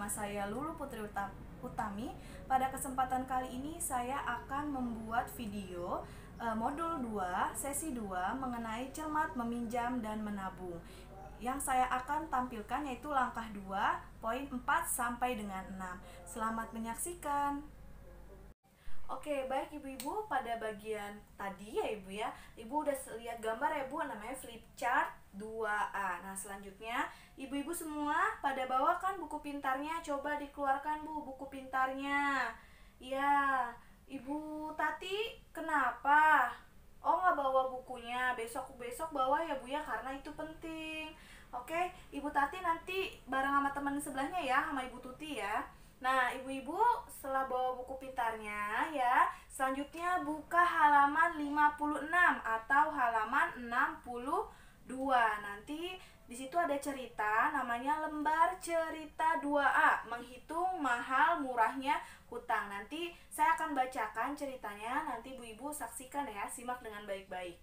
Nama saya Lulu Putri Utami. Pada kesempatan kali ini saya akan membuat video modul 2, sesi 2 mengenai cermat meminjam dan menabung. Yang saya akan tampilkan yaitu langkah 2, poin 4 sampai dengan 6. Selamat menyaksikan. Oke, baik ibu-ibu, pada bagian tadi ya ibu ya, ibu udah lihat gambar ya bu, namanya flip chart 2A. Nah selanjutnya ibu-ibu semua pada bawah kan buku pintarnya, coba dikeluarkan bu buku pintarnya. Ya, ibu Tati kenapa? Oh nggak bawa bukunya, besok bawa ya bu ya, karena itu penting. Oke, ibu Tati nanti bareng sama teman sebelahnya ya, sama ibu Tuti ya. Nah, ibu-ibu setelah bawa buku pintarnya ya, selanjutnya buka halaman 56 atau halaman 62. Nanti di situ ada cerita namanya lembar cerita 2A, menghitung mahal murahnya hutang. Nanti saya akan bacakan ceritanya, nanti ibu-ibu saksikan ya, simak dengan baik-baik.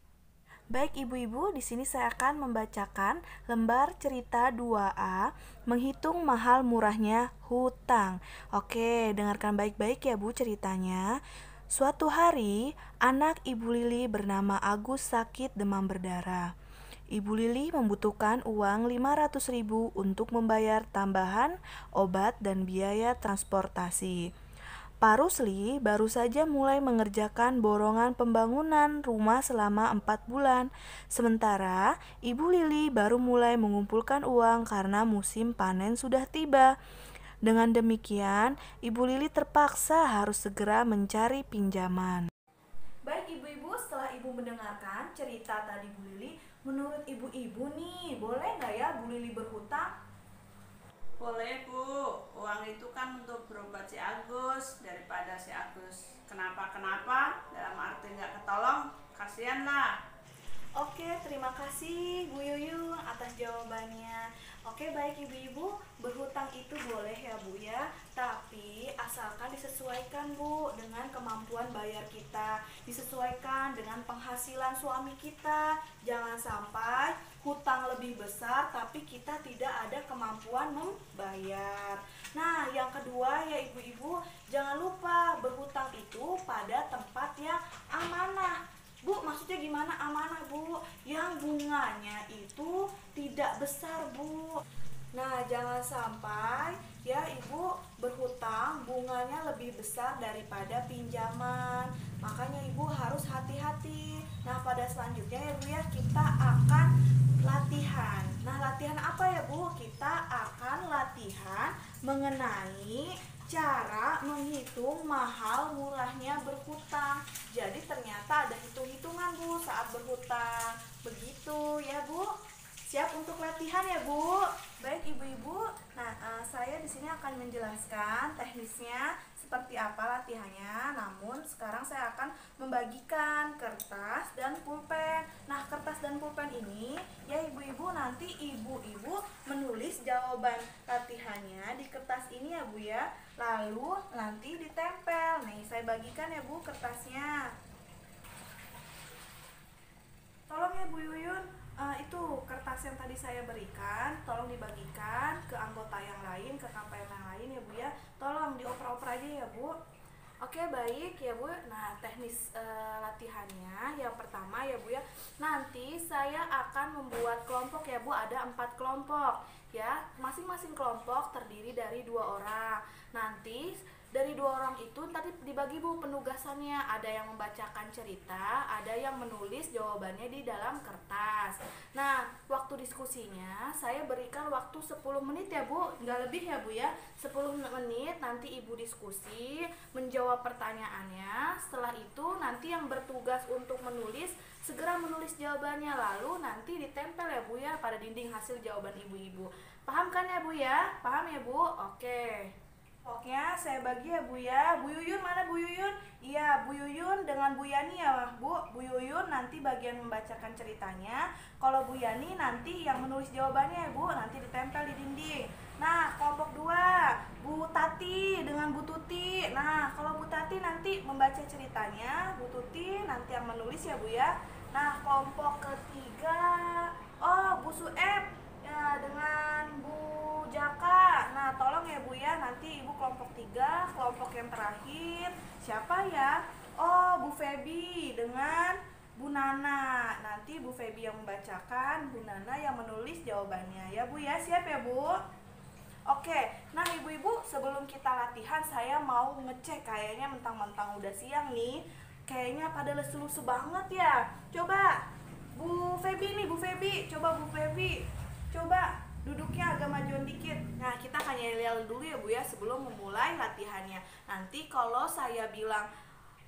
Baik ibu-ibu, di sini saya akan membacakan lembar cerita 2A, menghitung mahal murahnya hutang. Oke, dengarkan baik-baik ya Bu ceritanya. Suatu hari, anak Ibu Lili bernama Agus sakit demam berdarah. Ibu Lili membutuhkan uang 500.000 untuk membayar tambahan obat dan biaya transportasi. Pak Rusli baru saja mulai mengerjakan borongan pembangunan rumah selama 4 bulan. Sementara Ibu Lili baru mulai mengumpulkan uang karena musim panen sudah tiba. Dengan demikian, Ibu Lili terpaksa harus segera mencari pinjaman. Baik ibu-ibu, setelah ibu mendengarkan cerita tadi Bu Lili, menurut ibu-ibu nih, boleh nggak ya Bu Lili berhutang? Boleh Bu, uang itu kan untuk berobat si Agus, daripada si Agus kenapa-kenapa, dalam arti nggak ketolong, kasihan lah. Oke, terima kasih Bu Yuyun atas jawabannya. Oke, baik ibu-ibu, berhutang itu boleh ya Bu ya, tapi asalkan disesuaikan Bu dengan kemampuan bayar kita, disesuaikan dengan penghasilan suami kita. Jangan sampai hutang lebih besar tapi kita tidak ada kemampuan membayar. Nah, yang kedua ya ibu-ibu, jangan lupa berhutang itu pada tempat yang amanah. Bu, maksudnya gimana amanah Bu? Yang bunganya itu tidak besar Bu. Nah, jangan sampai ya ibu berhutang bunganya lebih besar daripada pinjaman. Makanya ibu harus hati-hati. Nah, pada selanjutnya ya Bu ya, kita akan latihan. Nah, latihan apa ya Bu? Kita akan latihan mengenai cara menghitung mahal murahnya berhutang. Jadi ternyata ada hitung-hitungan Bu saat berhutang. Begitu ya Bu. Siap untuk latihan ya Bu. Baik ibu-ibu. Nah, saya di sini akan menjelaskan teknisnya seperti apa latihannya. Namun sekarang saya akan membagikan kertas dan pulpen. Nah, kertas dan pulpen ini ya ibu-ibu, nanti ibu-ibu menulis jawaban latihannya di kertas ini ya Bu ya. Lalu nanti ditempel. Nih, saya bagikan ya Bu kertasnya. Tolong ya Bu Yuyun, itu kertas yang tadi saya berikan tolong dibagikan ke anggota yang lain, ke KPM yang lain ya Bu ya. Tolong dioper-oper aja ya Bu. Oke, baik ya Bu. Nah, teknis latihannya yang pertama ya Bu ya, nanti saya akan membuat kelompok ya Bu. Ada 4 kelompok ya, masing-masing kelompok terdiri dari 2 orang. Nanti dari 2 orang itu tadi dibagi Bu penugasannya, ada yang membacakan cerita, ada yang menulis jawabannya di dalam kertas. Nah, waktu diskusinya saya berikan waktu 10 menit ya Bu, nggak lebih ya Bu ya, 10 menit nanti Ibu diskusi, menjawab pertanyaannya. Setelah itu nanti yang bertugas untuk menulis segera menulis jawabannya, lalu nanti ditempel ya Bu ya pada dinding hasil jawaban ibu-ibu. Paham kan ya Bu ya? Paham ya Bu? Oke. Pokoknya saya bagi ya Bu ya. Bu Yuyun mana Bu Yuyun? Iya, Bu Yuyun dengan Bu Yani ya Bu. Bu Yuyun nanti bagian membacakan ceritanya. Kalau Bu Yani nanti yang menulis jawabannya ya Bu, nanti ditempel di dinding. Nah, kelompok 2, Bu Tati dengan Bu Tuti. Nah, kalau Bu Tati nanti membaca ceritanya, Bu Tuti nanti yang menulis ya Bu ya. Nah, kelompok ketiga, oh Bu Sueb ya dengan Bu Jaka. Nah, tolong ya Bu ya, nanti Ibu kelompok 3, kelompok yang terakhir. Siapa ya? Oh, Bu Febi dengan Bu Nana. Nanti Bu Febi yang membacakan, Bu Nana yang menulis jawabannya. Ya Bu ya, siap ya Bu? Oke, nah ibu-ibu sebelum kita latihan saya mau ngecek, kayaknya mentang-mentang udah siang nih. Kayaknya pada lesu-lesu banget ya. Coba Bu Febi nih, Bu Febi, coba Bu Febi. Coba duduknya agak majuan dikit. Nah, kita akan yel-yel dulu ya Bu ya sebelum memulai latihannya. Nanti kalau saya bilang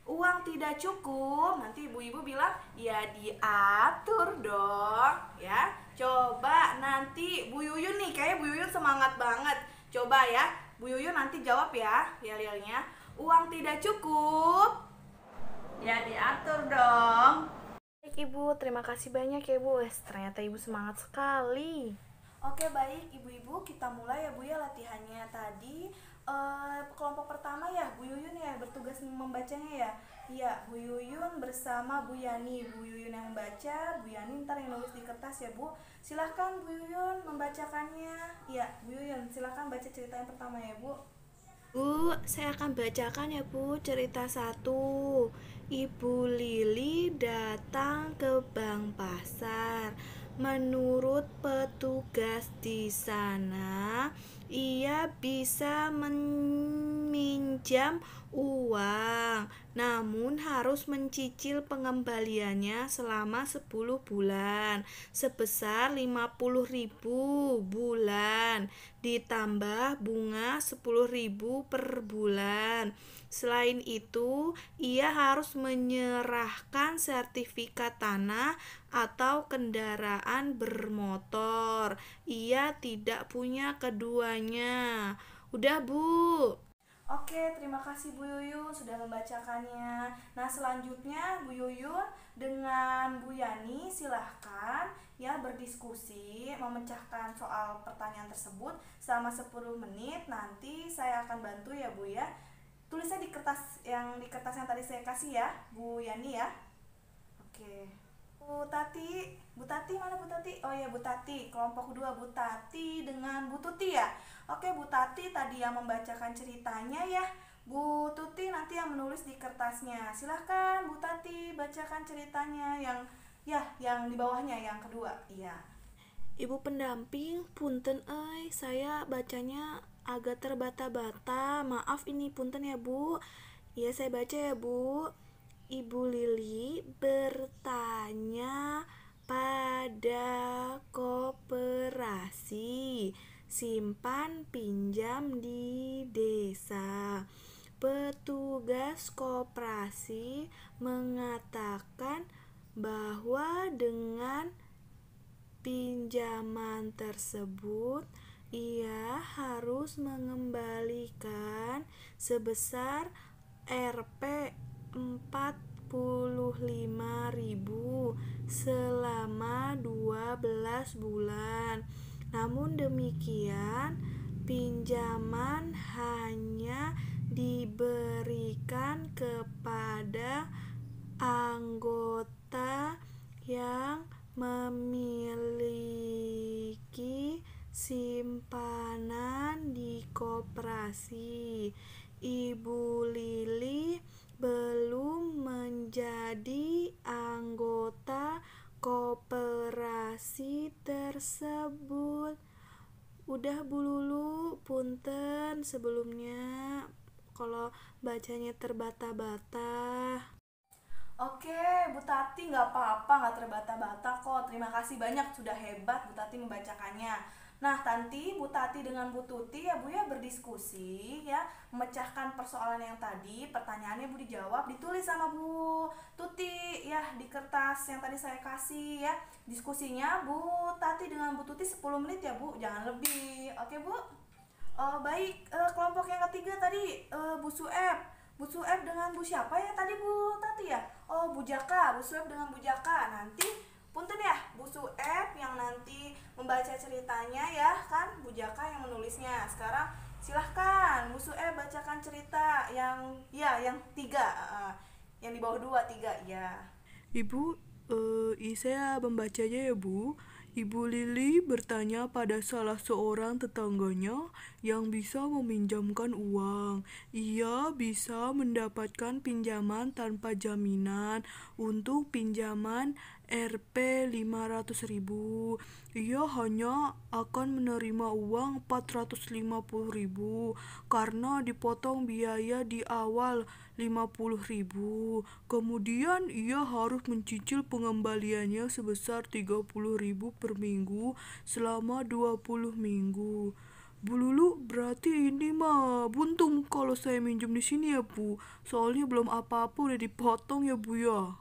uang tidak cukup, nanti ibu-ibu bilang ya diatur dong ya. Coba nanti Bu Yuyun nih, kayak Bu Yuyun semangat banget. Coba ya, Bu Yuyun nanti jawab ya yel-yelnya. Uang tidak cukup. Ya diatur dong. Baik Ibu, terima kasih banyak ya Bu. Ternyata Ibu semangat sekali. Oke baik ibu-ibu, kita mulai ya Bu ya latihannya. Tadi kelompok pertama ya Bu Yuyun ya bertugas membacanya ya. Iya, Bu Yuyun bersama Bu Yani. Bu Yuyun yang membaca, Bu Yani ntar yang nulis di kertas ya Bu. Silahkan Bu Yuyun membacakannya. Iya, Bu Yuyun silahkan baca cerita yang pertama ya Bu. Bu, saya akan bacakan ya Bu cerita 1. Ibu Lili datang ke bank pasar. Menurut petugas di sana, ia bisa meminjam uang, namun harus mencicil pengembaliannya selama 10 bulan sebesar 50.000 bulan ditambah bunga 10.000 per bulan. Selain itu, ia harus menyerahkan sertifikat tanah atau kendaraan bermotor. Ia tidak punya keduanya. Udah, Bu. Oke, terima kasih Bu Yuyun sudah membacakannya. Nah, selanjutnya Bu Yuyun dengan Bu Yani silahkan ya berdiskusi, memecahkan soal pertanyaan tersebut selama 10 menit. Nanti saya akan bantu ya Bu ya. Tulisnya di kertas yang tadi saya kasih ya, Bu Yani ya. Oke. Bu Tati mana Bu Tati? Oh ya Bu Tati, kelompok 2 Bu Tati dengan Bu Tuti ya. Oke Bu Tati tadi yang membacakan ceritanya ya. Bu Tuti nanti yang menulis di kertasnya. Silahkan Bu Tati bacakan ceritanya yang di bawahnya yang kedua. Iya. Ibu pendamping, punten saya bacanya agak terbata-bata. Maaf ini punten ya Bu. Ya saya baca ya Bu. Ibu Lili bertanya pada koperasi simpan pinjam di desa. Petugas koperasi mengatakan bahwa dengan pinjaman tersebut ia harus mengembalikan sebesar Rp 45.000 selama 12 bulan. Namun demikian, pinjaman hanya diberikan kepada anggota yang memiliki simpanan di koperasi. Ibu Lili belum menjadi anggota koperasi tersebut. Udah Bu Lulu, punten sebelumnya kalau bacanya terbata-bata. Oke, Bu Tati nggak apa-apa, nggak terbata-bata kok. Terima kasih banyak, sudah hebat Bu Tati membacakannya. Nah, nanti Bu Tati dengan Bu Tuti ya Bu ya berdiskusi ya, memecahkan persoalan yang tadi, pertanyaannya Bu dijawab, ditulis sama Bu Tuti ya di kertas yang tadi saya kasih ya. Diskusinya Bu Tati dengan Bu Tuti 10 menit ya Bu, jangan lebih. Oke Bu? Baik, kelompok yang ketiga tadi Bu Sueb. Bu Sueb dengan Bu siapa ya tadi Bu Tati ya? Oh Bu Jaka, Bu Sueb dengan Bu Jaka. Nanti punten ya Bu Sueb yang nanti membaca ceritanya ya kan, Bu Jaka yang menulisnya. Sekarang silahkan Bu Sueb bacakan cerita yang 3, yang di bawah 2, 3 ya. Ibu, saya membacanya ya Bu. Ibu Lili bertanya pada salah seorang tetangganya yang bisa meminjamkan uang. Ia bisa mendapatkan pinjaman tanpa jaminan untuk pinjaman Rp 500.000. Ia hanya akan menerima uang Rp450.000 karena dipotong biaya di awal Rp50.000. Kemudian ia harus mencicil pengembaliannya sebesar Rp30.000 per minggu selama 20 minggu. Bu Lulu, berarti ini mah buntung kalau saya minjem di sini ya, Bu. Soalnya belum apa-apa udah dipotong ya, Bu ya.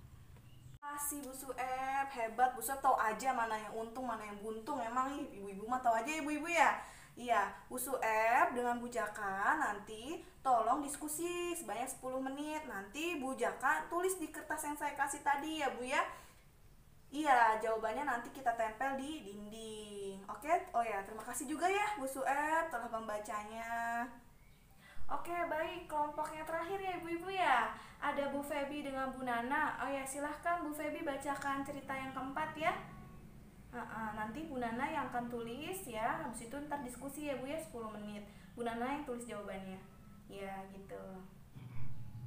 Makasih Bu Sueb, hebat. Bu Sueb tahu aja mana yang untung, mana yang buntung. Emang ibu-ibu mah tahu aja ibu-ibu ya. Iya, Bu Sueb dengan Bu Jaka nanti tolong diskusi sebanyak 10 menit. Nanti Bu Jaka tulis di kertas yang saya kasih tadi ya Bu ya. Iya, jawabannya nanti kita tempel di dinding. Oke? Oh ya, terima kasih juga ya Bu Sueb telah membacanya. Oke, baik. Kelompok yang terakhir ya ibu-ibu ya. Ada Bu Febi dengan Bu Nana. Oh ya, silahkan Bu Febi bacakan cerita yang keempat ya. Nanti Bu Nana yang akan tulis ya. Habis itu ntar diskusi ya Bu ya 10 menit. Bu Nana yang tulis jawabannya. Ya, gitu.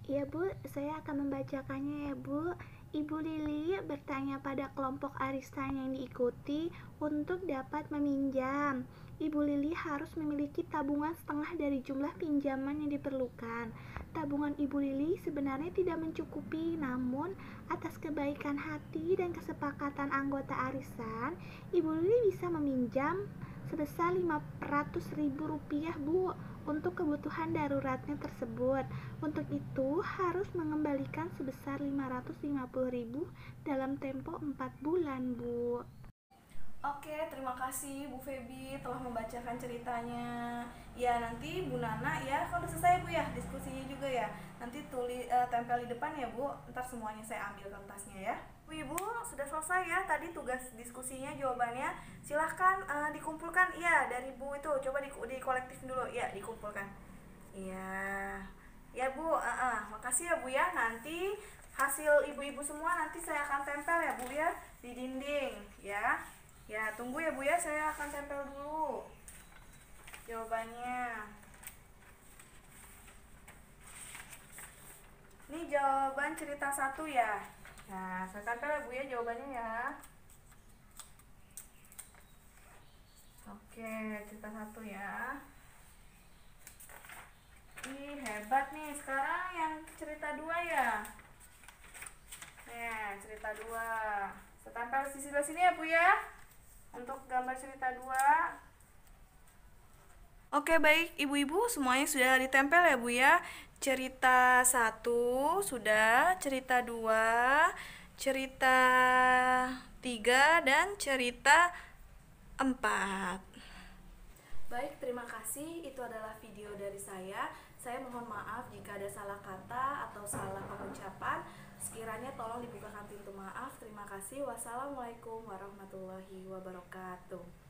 Iya Bu, saya akan membacakannya ya Bu. Ibu Lili bertanya pada kelompok arisan yang diikuti untuk dapat meminjam. Ibu Lili harus memiliki tabungan setengah dari jumlah pinjaman yang diperlukan. Tabungan Ibu Lili sebenarnya tidak mencukupi, namun atas kebaikan hati dan kesepakatan anggota arisan, Ibu Lili bisa meminjam sebesar Rp500.000 Bu untuk kebutuhan daruratnya tersebut. Untuk itu harus mengembalikan sebesar Rp550.000 dalam tempo 4 bulan Bu. Oke, terima kasih Bu Febi telah membacakan ceritanya. Ya, nanti Bu Nana ya, kalau udah selesai Bu ya, diskusinya juga ya. Nanti tempel di depan ya Bu, ntar semuanya saya ambil kertasnya ya. Bu Ibu, sudah selesai ya tadi tugas diskusinya, jawabannya. Silahkan dikumpulkan, iya dari Bu itu, coba dikolektif dulu, ya dikumpulkan. Iya, ya Bu, makasih ya Bu ya. Nanti hasil ibu-ibu semua nanti saya akan tempel ya Bu ya, di dinding ya. Ya, tunggu ya Bu ya, saya akan tempel dulu jawabannya. Ini jawaban cerita 1 ya. Nah, saya tempel ya Bu ya jawabannya ya. Oke, cerita 1 ya. Ih, hebat nih. Sekarang yang cerita 2 ya. Nah, cerita 2. Saya tempel di sebelah sini ya Bu ya, untuk gambar cerita 2. Oke, baik ibu-ibu, semuanya sudah ditempel ya Bu ya. Cerita 1 sudah, cerita 2, cerita 3, dan cerita 4. Baik, terima kasih. Itu adalah video dari saya. Saya mohon maaf jika ada salah kata atau salah pengucapan. Sekiranya tolong dibukakan pintu maaf. Terima kasih. Wassalamualaikum warahmatullahi wabarakatuh.